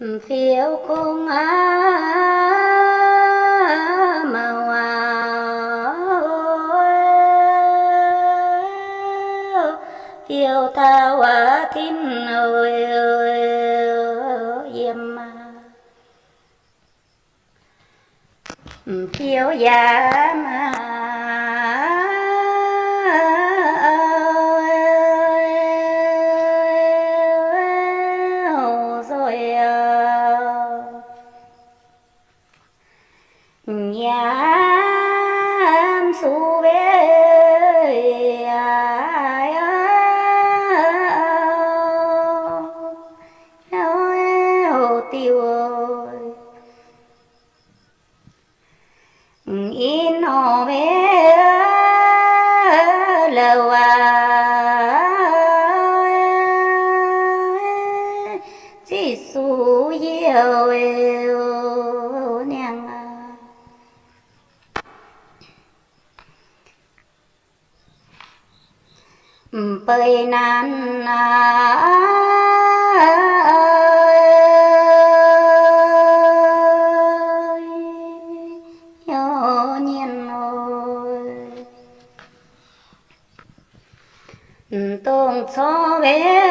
phiếu không á màu phiếu thao á thính ơi yếm phiếu giá mà nhám su về tiêu in họ về lâu chỉ su yêu nàng bơi nan tôn cho bé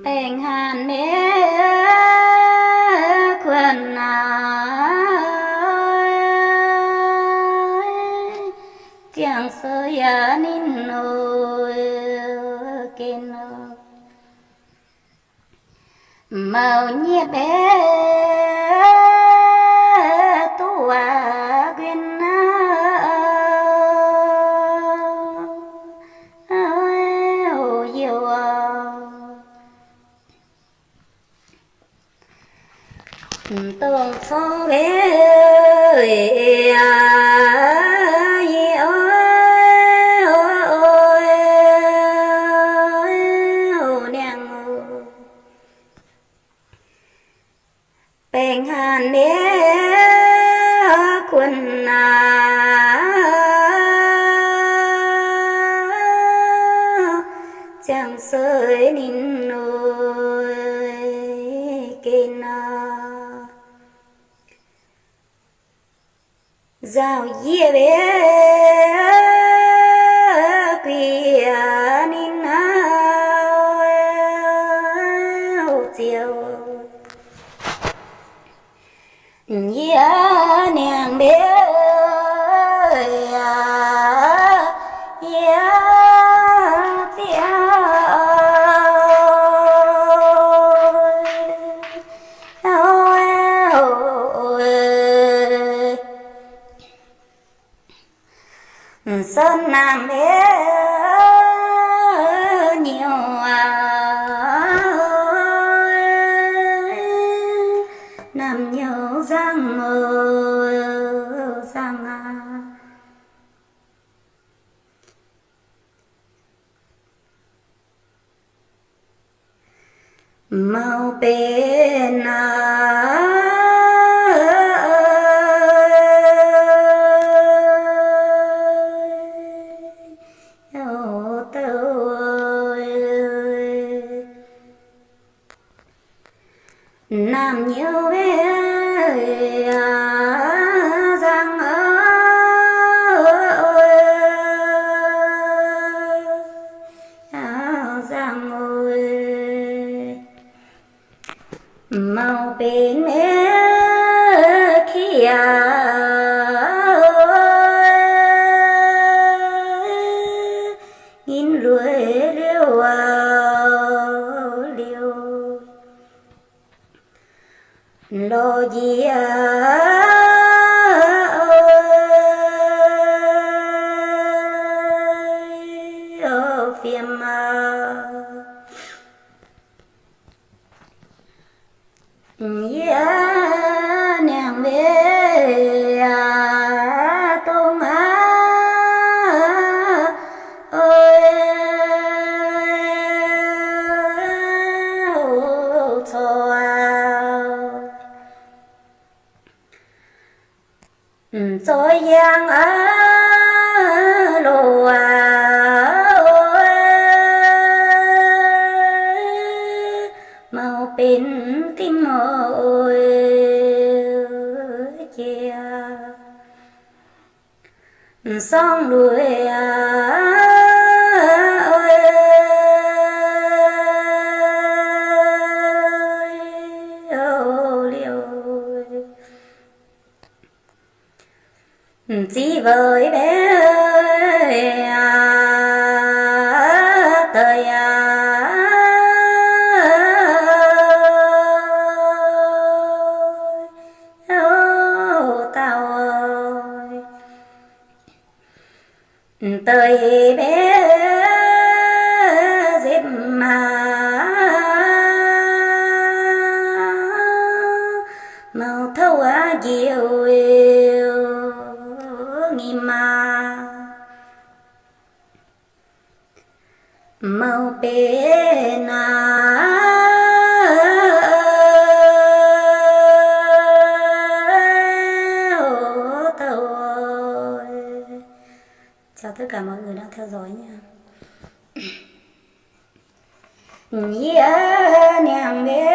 bèn hàn mẹ quần tiếng sơi nín nồi kinh màu nhiệt bé tua quyên yêu tôn số bé bèn hàn bé quần chẳng sơi nín nồi kinh giao dìa bé quỳ nín chiều nhía nàng bé sơn nam bé nhiều nằm nhiều răng răng màu bên nam nhiều bé răng răng ơi màu bên mẹ kia nghìn ruồi liêu liêu lo gì phim nàng về tông ơi cho rồi giang lô màu bên tim ôi chia xong đuổi chỉ với bé tới tao ơi tới bé dịp màu thâu diệu nghi màu bên tàu ơi. Chào tất cả mọi người đang theo dõi nha. Yeah, nàng bé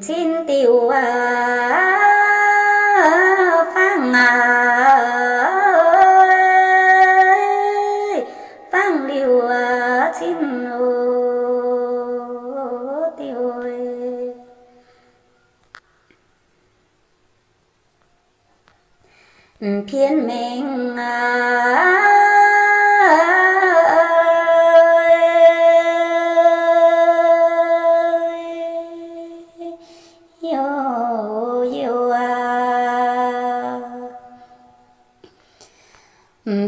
xin tiêu phang phang liều xin tiêu phiên mình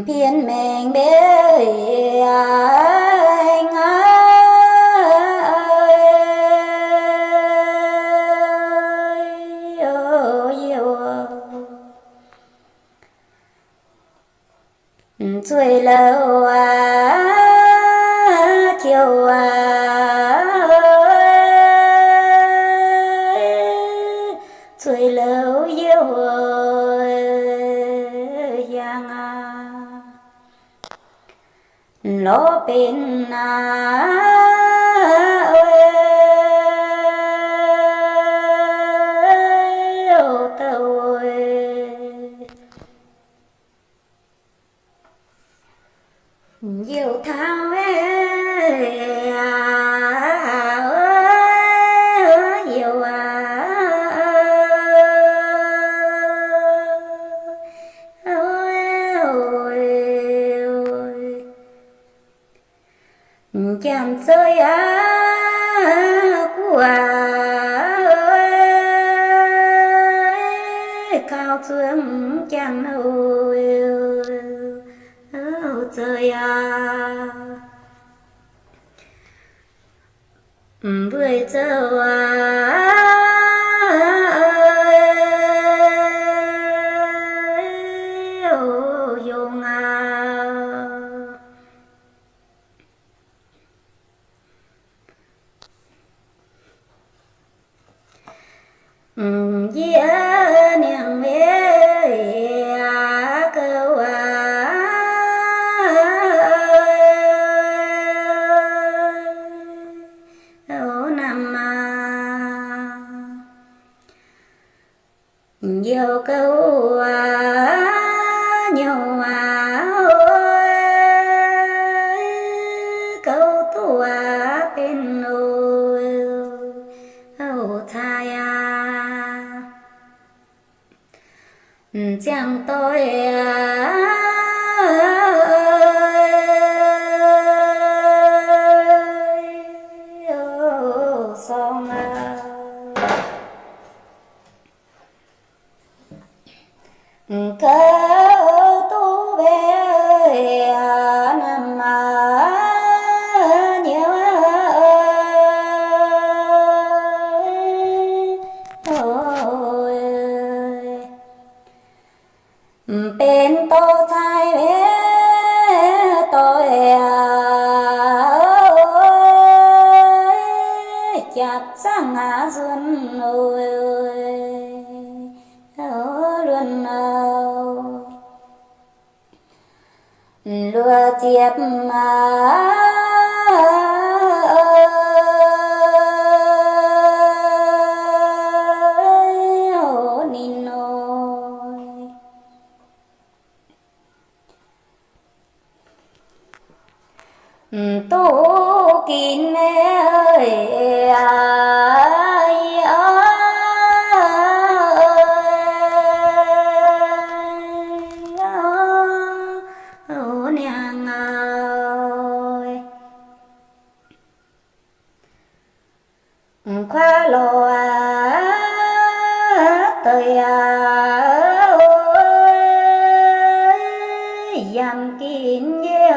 phiên mình bé anh chuối lâu chiều chuối lâu yêu giang lỗ bên tàu nhiều thao nhiều chạm chơi của cao xuống chạm chơi bưởi châu dùng nàng về câu nằm nhiều câu nhiều câu tua bên nồi thai chẳng tôi xong câu tu về nằm luôn lúa chiếp nín nôi tô kín mẹ ơi ai nàng ơi khoa lò tới dằm kín nhiều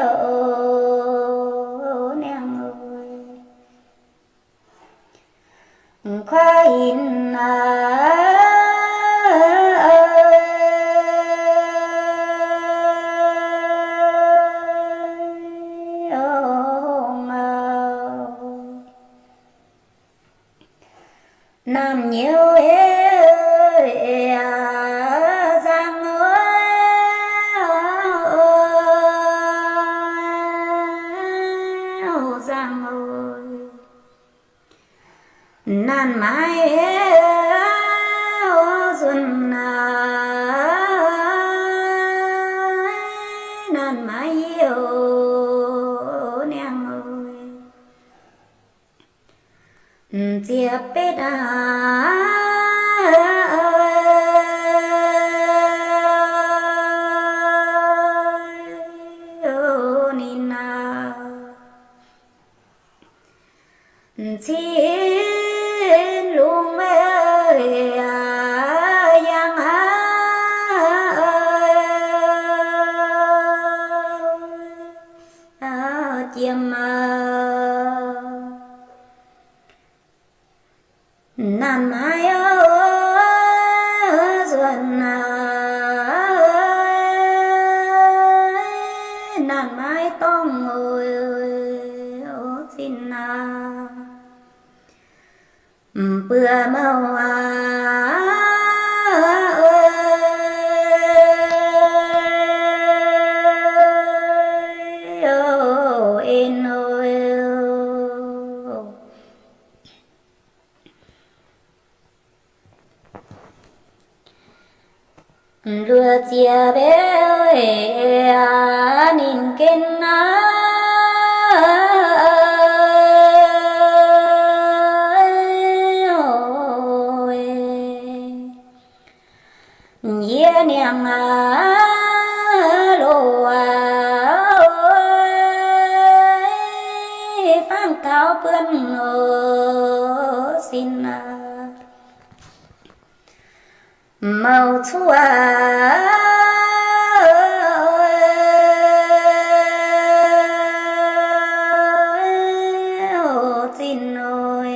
nàng ơi khoa in nam nhiều giang giang ơi nan mãi xuân nan mãi yêu nàng ơi chia bết xin luôn ơi giang chiêm nan mãi xuân nan mãi tông ơi xin bữa màu in ơi lừa chia bé ơi nín kinh nhía nàng lô phang cao bươn xin màu chua xin ơi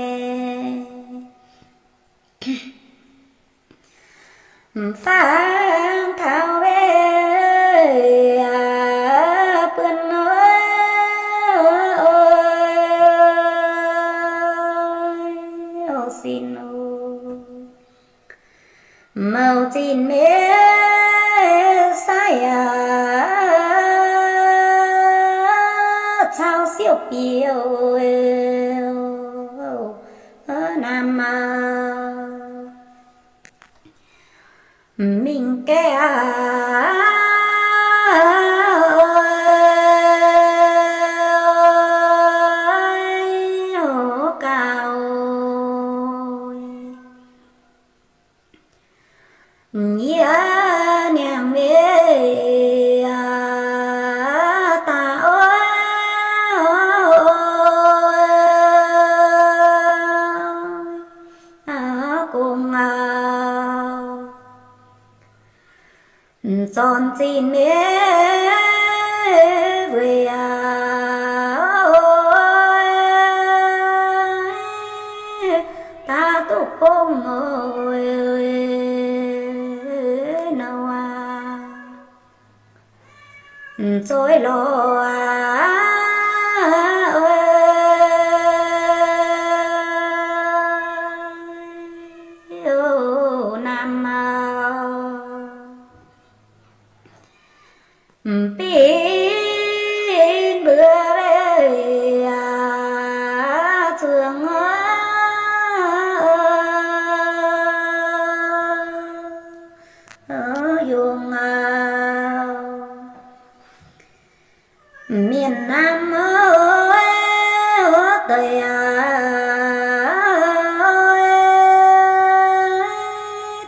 phang thao về bươn ơi xin ơi màu chín mê sai chào siêu piêu nam mình kẻ cao nhía nàng về ta cùng tròn xin mẹ về ta tụ cùng ngồi nào trôi lo Việt Nam ơi đời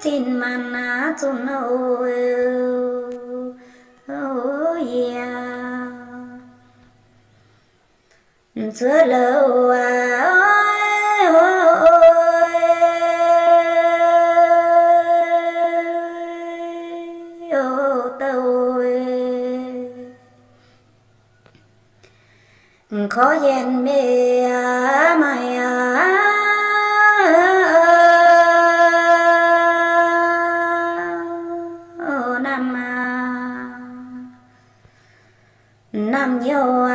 chín màn chun ơi yeah chưa lâu khó yên mê mày năm năm nhiều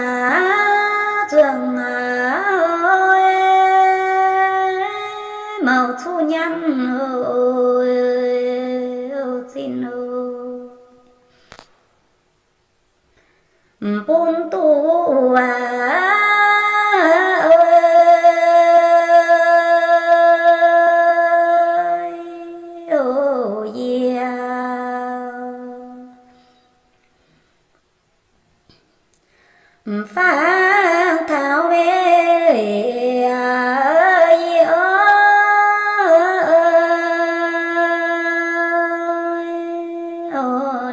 trường màu thu nhăn xin bún tu phá thảo về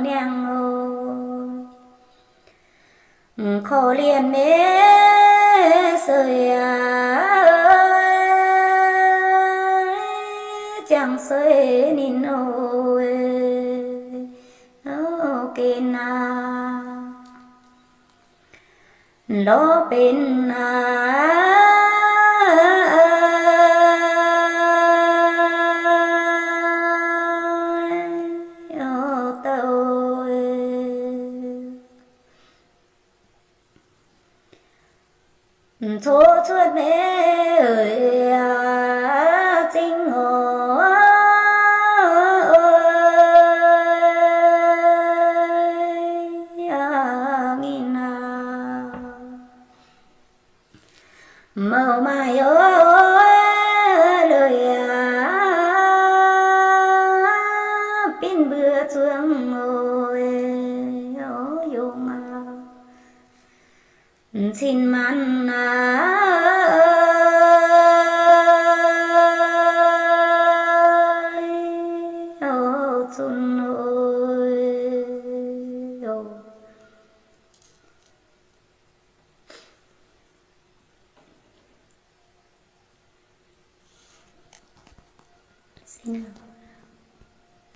nèng khó liền mê sơi chẳng sơi nín ôi kê na lo bên thô chuột mẹ ơi chính ngộ màu mai ơi lời pin bữa chuông ngồi dùng xin man chun ơi xin